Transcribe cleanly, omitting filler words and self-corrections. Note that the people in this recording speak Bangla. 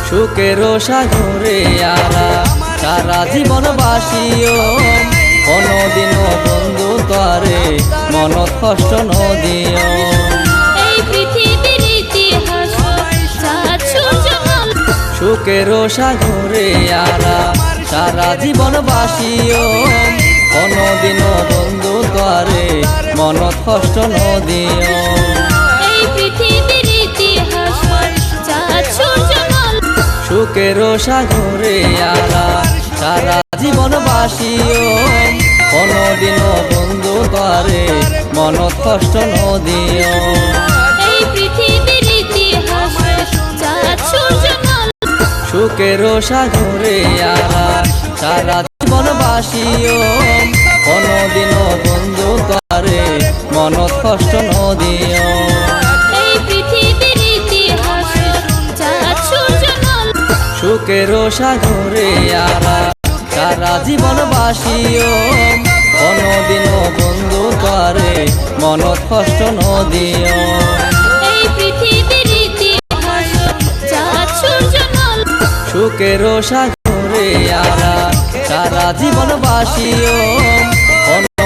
সুখের সাগরে আরা সারা জীবন বাসিও কোনদিনও বন্ধু তরে মনত কষ্ট নদিও। এই পৃথিবীর ইতিহাস চাঁদ সূর্য আলো। সুখের সাগরে আরা সারা জীবন বাসিও কোনদিনও বন্ধু তরে মনত কষ্ট নদিও। এই পৃথিবীর ইতিহাস চাঁদ সূর্য আলো। সুখের সাগরে আরা সারা জীবন বাসিও কোনদিনও বন্ধু তরে মনত কষ্ট নদিও। এই পৃথিবীর ইতিহাস চাঁদ সূর্য আলো। সুখের সাগরে আরা সারা জীবন বাসিও কোনদিনও বন্ধু তরে মনত কষ্ট নদিও। এই পৃথিবীর ইতিহাস চাঁদ সূর্য আলো। সুখের সাগরে আরা সারা জীবন বাসিও কোনদিনও বন্ধু তরে মনত কষ্ট নদিও। এই পৃথিবীর ইতিহাস চাঁদ সূর্য আলো। সুখের সাগরে আরা সারা জীবন বাসিও